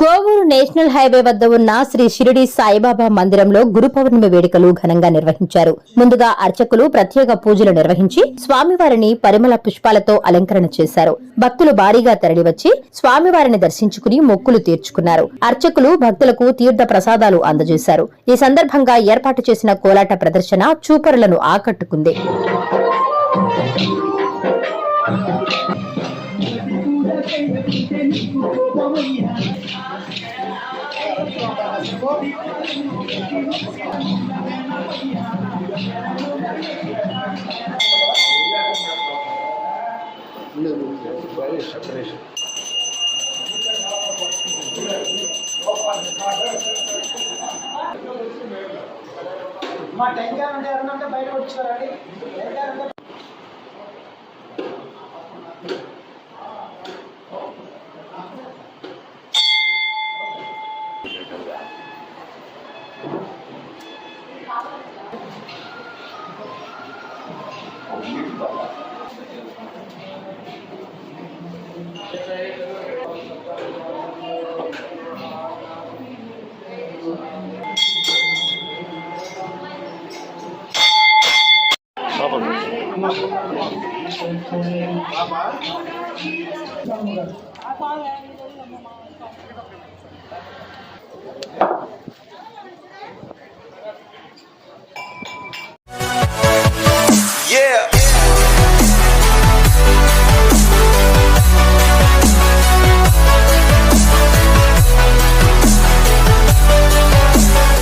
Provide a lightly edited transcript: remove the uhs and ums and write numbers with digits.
Kovur national highway వద్ద ఉన్న శ్రీ షిరిడి సాయిబాబా మందిరంలో గురు పౌర్ణమి వేడుకలు ఘనంగా నిర్వహించారు. ముందుగా అర్చకులు ప్రత్యేక పూజలు నిర్వహించి స్వామివారిని పరిమళ పుష్పాలతో అలంకరణ చేశారు. భక్తులు భారీగా తరలివచ్చి స్వామివారిని దర్శించుకుని మొక్కులు తీర్చుకున్నారు. అర్చకులు భక్తులకు తీర్థ ప్రసాదాలు అందజేశారు. ఈ సందర్భంగా ఏర్పాటు చేసిన కోలాట ప్రదర్శన చూపరులను ఆకట్టుకుంది. మా టెంకాయ అంటే ఎవరంటే బయట వచ్చారండి.